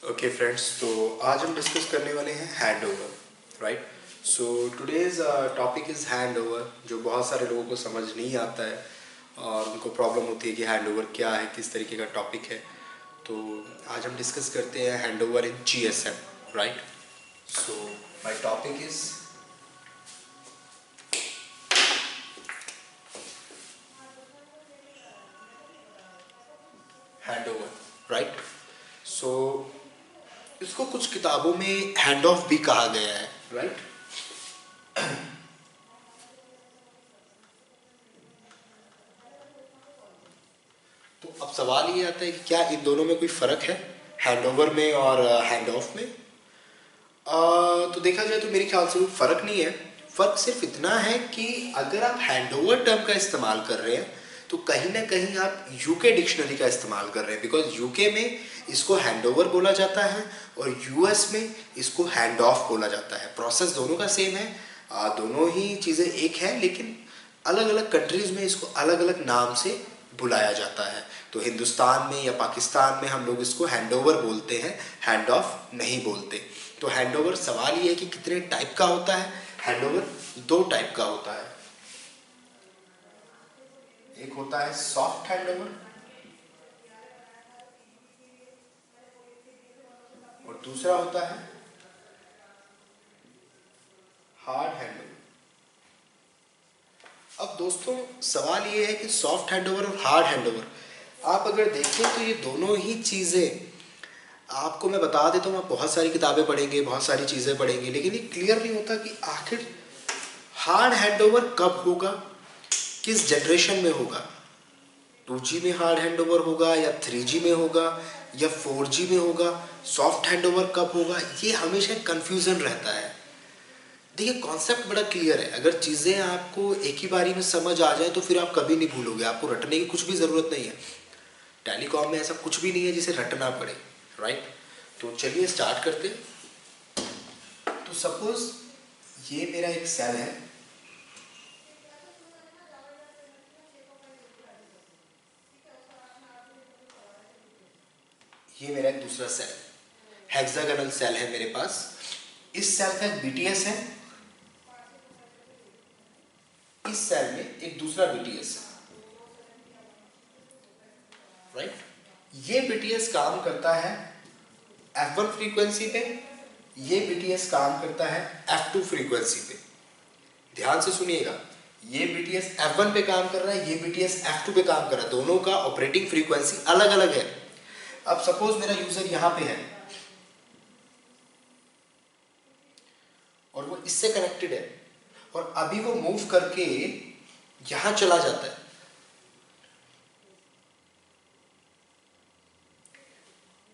Okay friends, तो आज हम डिस्कस करने वाले हैं hand over, right. So today's topic is hand over, जो बहुत सारे लोगों को समझ नहीं आता है और उनको प्रॉब्लम होती है कि हैंड ओवर क्या है, किस तरीके का टॉपिक है। तो आज हम डिस्कस करते हैं hand over in GSM, right. So my topic is hand over, right. So इसको कुछ किताबों में हैंड ऑफ भी कहा गया है, राइट। तो अब सवाल ये आता है कि क्या इन दोनों में कोई फ़र्क है, हैंड ओवर में और हैंड ऑफ में। तो देखा जाए तो मेरे ख्याल से कोई फ़र्क नहीं है। फ़र्क सिर्फ इतना है कि अगर आप हैंड ओवर टर्म का इस्तेमाल कर रहे हैं तो कहीं ना कहीं आप यूके डिक्शनरी का इस्तेमाल कर रहे हैं, बिकॉज यूके में इसको हैंड ओवर बोला जाता है और यूएस में इसको हैंड ऑफ बोला जाता है। प्रोसेस दोनों का सेम है, दोनों ही चीज़ें एक हैं, लेकिन अलग अलग कंट्रीज़ में इसको अलग अलग नाम से बुलाया जाता है। तो हिंदुस्तान में या पाकिस्तान में हम लोग इसको हैंड ओवर बोलते हैं, हैंड ऑफ नहीं बोलते। तो हैंड ओवर, सवाल ये है कि कितने टाइप का होता है। हैंड ओवर दो टाइप का होता है, एक होता है सॉफ्ट हैंड ओवर और दूसरा होता है हार्ड हैंड ओवर। अब दोस्तों सवाल ये है कि सॉफ्ट हैंड ओवर और हार्ड हैंड ओवर, आप अगर देखें तो ये दोनों ही चीज़ें, आपको मैं बता देता हूँ, आप बहुत सारी किताबें पढ़ेंगे, बहुत सारी चीज़ें पढ़ेंगे, लेकिन ये क्लियर नहीं होता कि आखिर हार्ड हैंड ओवर कब होगा, किस जनरेशन में होगा। 2G में हार्ड हैंड ओवर होगा या 3G में होगा या 4G में होगा। सॉफ्ट हैंड ओवर कब होगा, ये हमेशा कन्फ्यूज़न रहता है। देखिए कॉन्सेप्ट बड़ा क्लियर है, अगर चीज़ें आपको एक ही बारी में समझ आ जाए तो फिर आप कभी नहीं भूलोगे, आपको रटने की कुछ भी ज़रूरत नहीं है। टेलीकॉम में ऐसा कुछ भी नहीं है जिसे रटना पड़े, राइट। तो चलिए स्टार्ट करते हैं। तो सपोज ये मेरा एक सेल है, ये मेरा एक दूसरा सेल, हेक्सागोनल सेल है मेरे पास। इस सेल का एक BTS है, इस सेल में एक दूसरा BTS है, राइट। ये BTS काम करता है F1 फ्रीक्वेंसी पे, ये BTS काम करता है F2 फ्रीक्वेंसी पे। ध्यान से सुनिएगा, ये BTS F1 पे काम कर रहा है, ये BTS F2 पे काम कर रहा है, दोनों का ऑपरेटिंग फ्रीक्वेंसी अलग अलग है। अब सपोज मेरा यूजर यहां पे है और वो इससे कनेक्टेड है और अभी वो मूव करके यहां चला जाता है,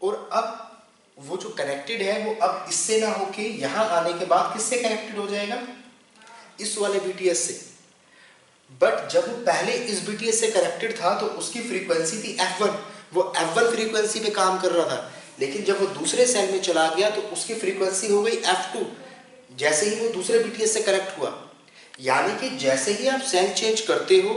और अब वो जो कनेक्टेड है वो अब इससे ना होके यहां आने के बाद किससे कनेक्टेड हो जाएगा, इस वाले BTS से। बट जब वो पहले इस BTS से कनेक्टेड था तो उसकी फ्रीक्वेंसी थी F1, वो F1 फ्रीक्वेंसी पे काम कर रहा था। लेकिन जब वो दूसरे सेल में चला गया तो उसकी फ्रीक्वेंसी हो गई F2, जैसे ही वो दूसरे BTS से कनेक्ट हुआ। यानी कि जैसे ही आप सेल चेंज करते हो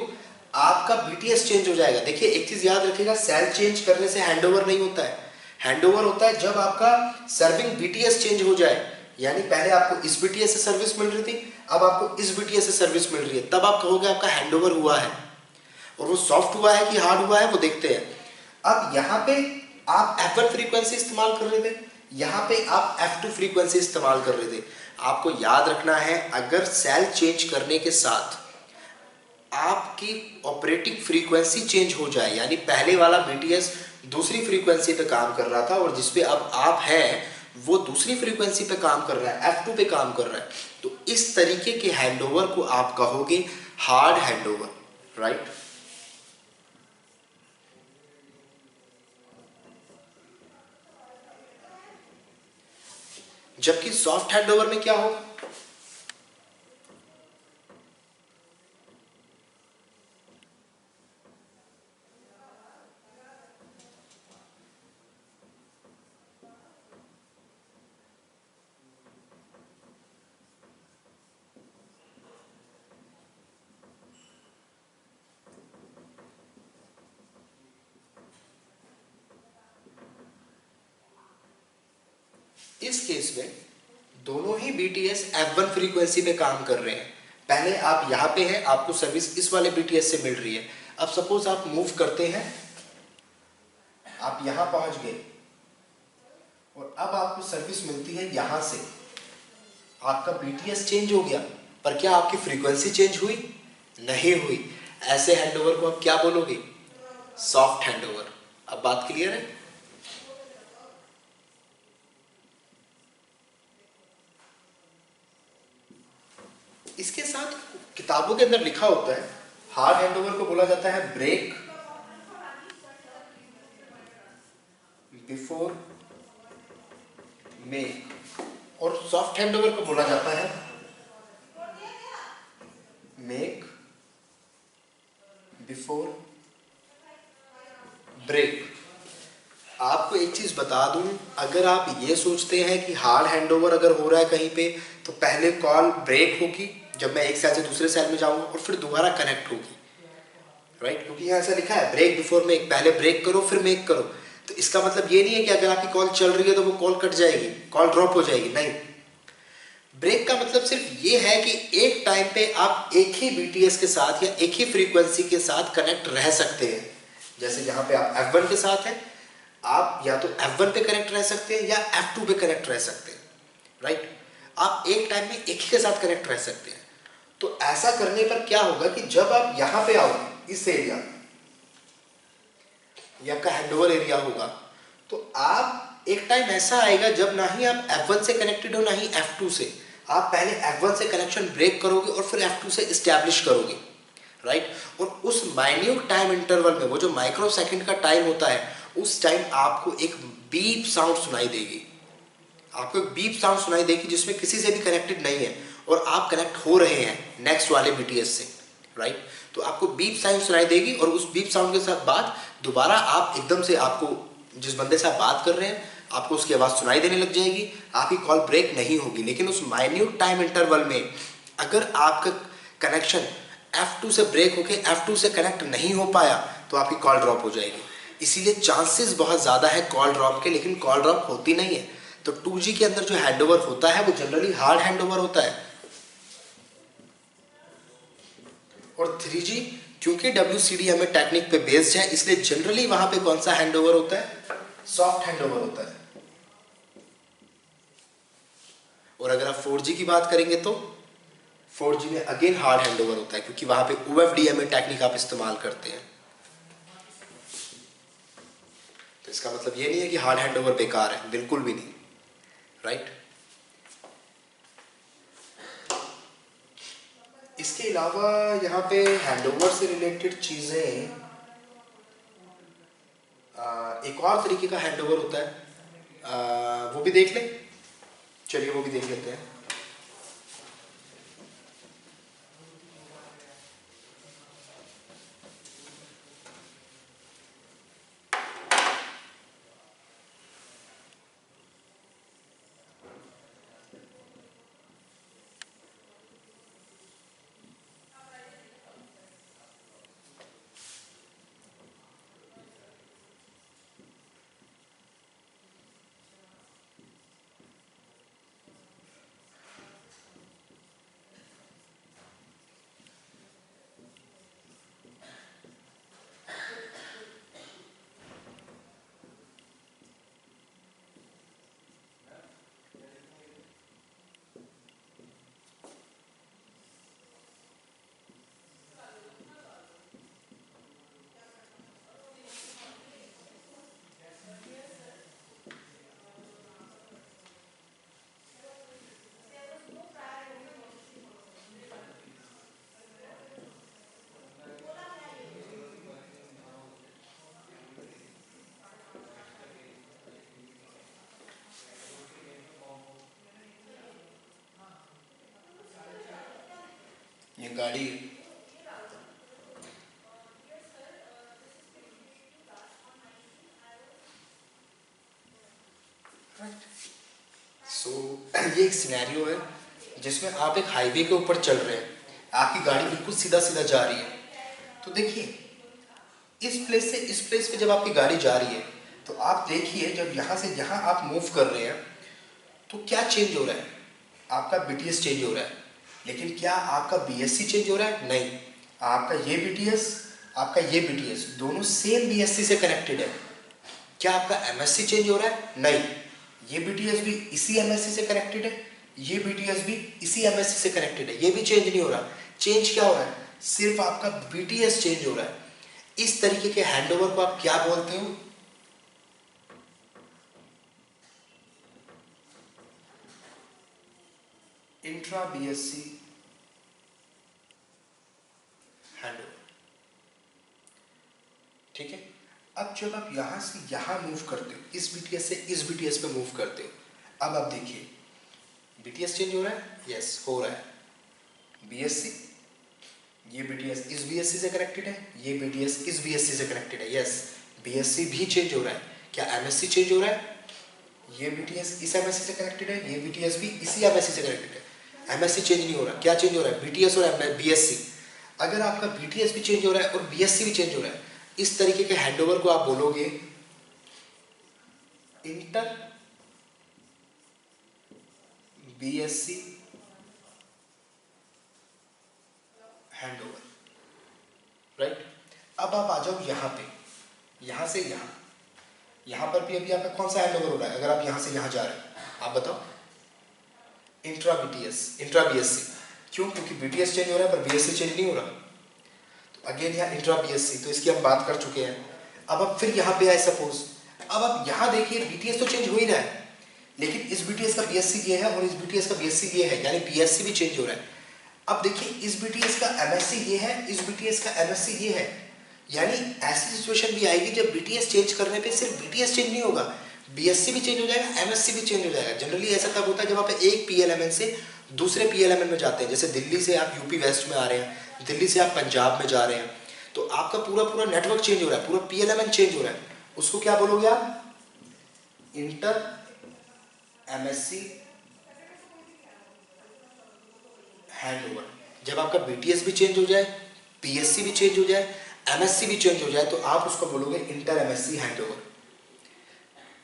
आपका BTS चेंज हो जाएगा। देखिए एक चीज याद रखिएगा, सेल चेंज करने से हैंडओवर नहीं होता है। हैंडओवर होता है जब आपका सर्विंग BTS चेंज हो जाए, यानी पहले आपको इस BTS से सर्विस मिल रही थी, अब आपको इस BTS से सर्विस मिल रही है, तब आप कहोगे आपका हैंडओवर हुआ है। और वो सॉफ्ट हुआ है कि हार्ड हुआ है वो देखते हैं। अब यहाँ पे आप F1 फ्रीक्वेंसी इस्तेमाल कर रहे थे, यहाँ पे आप F2 फ्रीक्वेंसी इस्तेमाल कर रहे थे। आपको याद रखना है, अगर सेल चेंज करने के साथ आपकी ऑपरेटिंग फ्रीक्वेंसी चेंज हो जाए, यानी पहले वाला BTS दूसरी फ्रीक्वेंसी पे काम कर रहा था और जिसपे अब आप हैं वो दूसरी फ्रीक्वेंसी पे काम कर रहा है, F2 पे काम कर रहा है, तो इस तरीके के हैंडओवर को आप कहोगे हार्ड हैंडओवर, राइट। जबकि सॉफ्ट हैंडओवर में क्या होगा, इस केस में दोनों ही BTS F1 फ्रीक्वेंसी पे काम कर रहे हैं। पहले आप यहाँ पे हैं, आपको सर्विस इस वाले BTS से मिल रही है। अब सपोज आप मूव करते हैं, आप यहाँ पहुँच गए और अब आपको सर्विस मिलती है यहाँ से। आपका BTS चेंज हो गया, पर क्या आपकी फ्रीक्वेंसी चेंज हुई? नहीं हुई। ऐसे हैंडओवर को आप क्या बोलोगे? Soft handover. अब बात क्लियर है? इसके साथ किताबों के अंदर लिखा होता है, हार्ड हैंडओवर को बोला जाता है ब्रेक बिफोर मेक, और सॉफ्ट हैंडओवर को बोला जाता है मेक बिफोर ब्रेक। आपको एक चीज बता दूं, अगर आप ये सोचते हैं कि हार्ड हैंडओवर अगर हो रहा है कहीं पे तो पहले कॉल ब्रेक होगी जब मैं एक सेल से दूसरे सेल में जाऊंगा और फिर दोबारा कनेक्ट होगी, राइट? क्योंकि यहाँ ऐसा लिखा है ब्रेक बिफोर मेक, पहले ब्रेक करो फिर मेक करो। तो इसका मतलब ये नहीं है कि अगर आपकी कॉल चल रही है तो वो कॉल कट जाएगी, कॉल ड्रॉप हो जाएगी, नहीं। ब्रेक का मतलब सिर्फ ये है कि एक टाइम पे आप एक ही BTS के साथ या एक ही फ्रीक्वेंसी के साथ कनेक्ट रह सकते हैं। जैसे यहाँ पे आप F1 के साथ हैं, आप या तो F1 पे कनेक्ट रह सकते हैं या F2 पे कनेक्ट रह सकते हैं, राइट? आप एक टाइम में एक ही के साथ कनेक्ट रह सकते हैं। तो ऐसा करने पर क्या होगा कि जब आप यहाँ पे आओ, इस एरिया, ये आपका हैंडओवर एरिया होगा, तो आप एक टाइम ऐसा आएगा जब ना ही आप F1 से कनेक्टेड हो ना ही F2 से। आप पहले F1 से कनेक्शन ब्रेक करोगे और फिर F2 से इस्टेब्लिश करोगे, राइट? और उस माइन्यूट टाइम इंटरवल में, वो जो माइक्रो सेकंड का टाइम होता है, उस टाइम आपको एक बीप साउंड सुनाई देगी। आपको एक बीप साउंड सुनाई देगी जिसमें किसी से भी कनेक्टेड नहीं है और आप कनेक्ट हो रहे हैं नेक्स्ट वाले BTS से, राइट? तो आपको बीप साउंड सुनाई देगी और उस बीप साउंड के साथ बाद दोबारा आप एकदम से, आपको जिस बंदे से आप बात कर रहे हैं आपको उसकी आवाज़ सुनाई देने लग जाएगी। आपकी कॉल ब्रेक नहीं होगी। लेकिन उस माइन्यूट टाइम इंटरवल में अगर आपका कनेक्शन F2 से ब्रेक होके F2 से कनेक्ट नहीं हो पाया तो आपकी कॉल ड्रॉप हो जाएगी। इसीलिए चांसेस बहुत ज़्यादा है कॉल ड्रॉप के, लेकिन कॉल ड्रॉप होती नहीं है। तो 2G के अंदर जो हैंडओवर होता है वो जनरली हार्ड हैंडओवर होता है, और 3G क्योंकि WCDMA टेक्निक पे बेस्ड है इसलिए जनरली वहां पे कौन सा हैंडओवर होता है? सॉफ्ट हैंडओवर होता है। और अगर आप 4G की बात करेंगे तो 4G में अगेन हार्ड हैंडओवर होता है क्योंकि वहां पे OFDMA टेक्निक आप इस्तेमाल करते हैं। तो इसका मतलब ये नहीं है कि हार्ड हैंडओवर बेकार है, बिल्कुल भी नहीं, राइट? इसके अलावा यहाँ पे हैंडओवर से रिलेटेड चीज़ें, एक और तरीके का हैंडओवर होता है, वो भी देख लें। चलिए वो भी देख लेते हैं। ये गाड़ी ये एक सिनेरियो है जिसमें आप एक हाईवे के ऊपर चल रहे हैं, आपकी गाड़ी बिल्कुल सीधा सीधा जा रही है। तो देखिए इस प्लेस से इस प्लेस पे जब आपकी गाड़ी जा रही है तो आप देखिए जब यहाँ से यहाँ आप मूव कर रहे हैं तो क्या चेंज हो रहा है? आपका बीटीएस चेंज हो रहा है, लेकिन क्या आपका बीएससी चेंज हो रहा है? नहीं, आपका ये बीटीएस, आपका ये बीटीएस दोनों सेम बीएससी से कनेक्टेड है। क्या आपका एमएससी चेंज हो रहा है? नहीं, ये बीटीएस भी इसी एमएससी से कनेक्टेड है, ये बीटीएस भी इसी एमएससी से कनेक्टेड है, ये भी चेंज नहीं हो रहा। चेंज क्या हो रहा है? सिर्फ आपका बीटीएस चेंज हो रहा है। इस तरीके के हैंडओवर को आप क्या बोलते हो? Intra BSc handover. ठीक है, अब जब आप यहां से यहां मूव करते हो, इस बीटीएस से इस बीटीएस पे मूव करते हो, अब आप देखिए बीटीएस चेंज हो रहा है? यस, हो रहा है। बीएससी, ये बीटीएस इस बीएससी से कनेक्टेड है, ये बीटीएस इस बीएससी से कनेक्टेड है। यस, बीएससी भी चेंज हो रहा है। क्या एमएससी चेंज हो रहा है? ये बीटीएस इस एमएससी से कनेक्टेड है, ये बीटीएस भी इसी एमएससी से कनेक्टेड है। एमएससी चेंज नहीं हो रहा। क्या चेंज हो रहा है? बीटीएस और बीएससी। अगर आपका बीटीएस भी चेंज हो रहा है और बीएससी भी चेंज हो रहा है, इस तरीके के हैंडओवर को आप बोलोगे इंटर बीएससी हैंडओवर, राइट। अब आप आ जाओ यहाँ पे, यहाँ से यहाँ, यहाँ पर भी अभी आपका कौन सा हैंडओवर हो रहा है? अगर आप यहाँ से यहाँ जा रहे हैं, आप बताओ। Intra BTS, intra BSc. क्यों? क्योंकि बीटीएस चेंज हो रहा है पर बीएससी चेंज नहीं हो रहा। तो अगेन यहाँ इंट्रा बीएससी, तो इसकी हम बात कर चुके हैं। अब आप फिर यहाँ पे आए सपोज, अब आप यहाँ देखिए बीटीएस तो चेंज हो ही रहा है, लेकिन इस बीटीएस का बीएससी ये है और इस बीटीएस का बीएससी ये है, यानी बीएससी भी चेंज हो रहा है। अब देखिए इस बीटीएस का एमएससी ये है, इस बीटीएस का एमएससी ये है, यानी ऐसी सिचुएशन भी आएगी जब बीटीएस चेंज करने पे सिर्फ बीटीएस चेंज नहीं होगा, बीएससी भी चेंज हो जाएगा, एमएससी भी चेंज हो जाएगा। जनरली ऐसा कब होता है? जब आप एक पीएलएमएन से दूसरे पीएलएमएन में जाते हैं। जैसे दिल्ली से आप यूपी वेस्ट में आ रहे हैं, दिल्ली से आप पंजाब में जा रहे हैं, तो आपका पूरा नेटवर्क चेंज हो रहा है, पूरा पीएलएमएन चेंज हो रहा है। उसको क्या बोलोगे आप? Inter MSc handover. जब आपका बीटीएस भी चेंज हो जाए, पीएससी भी चेंज हो जाए, एमएससी भी चेंज हो जाए, तो आप उसको बोलोगे इंटर एमएससी हैंडओवर।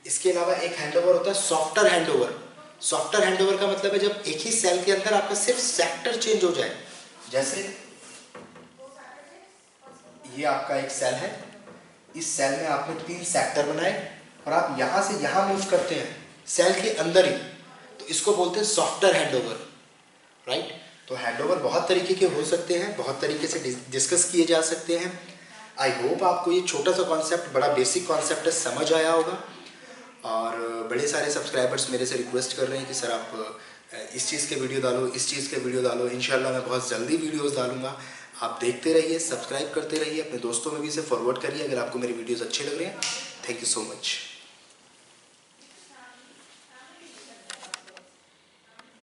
इसके अलावा एक हैंडओवर होता है सॉफ्टवेयर हैंडओवर। सॉफ्टवेयर हैंडओवर का मतलब है जब एक ही सेल के अंदर आपका सिर्फ सेक्टर चेंज हो जाए। जैसे ये आपका एक सेल है, इस सेल में आपने 3 सेक्टर बनाए और आप यहां से यहां मूव करते हैं सेल के अंदर ही, तो इसको बोलते हैं सॉफ्टवेयर हैंडओवर, राइट। तो हैंडओवर बहुत तरीके के हो सकते हैं, बहुत तरीके से डिस्कस किए जा सकते हैं। आई होप आपको ये छोटा सा कॉन्सेप्ट, बड़ा बेसिक कॉन्सेप्ट है, समझ आया होगा। और बड़े सारे सब्सक्राइबर्स मेरे से रिक्वेस्ट कर रहे हैं कि सर आप इस चीज़ के वीडियो डालो, इस चीज़ के वीडियो डालो। इंशाल्लाह मैं बहुत जल्दी वीडियोस डालूंगा। आप देखते रहिए, सब्सक्राइब करते रहिए, अपने दोस्तों में भी इसे फॉरवर्ड करिए अगर आपको मेरे वीडियोस अच्छे लग रहे हैं। Thank you so much.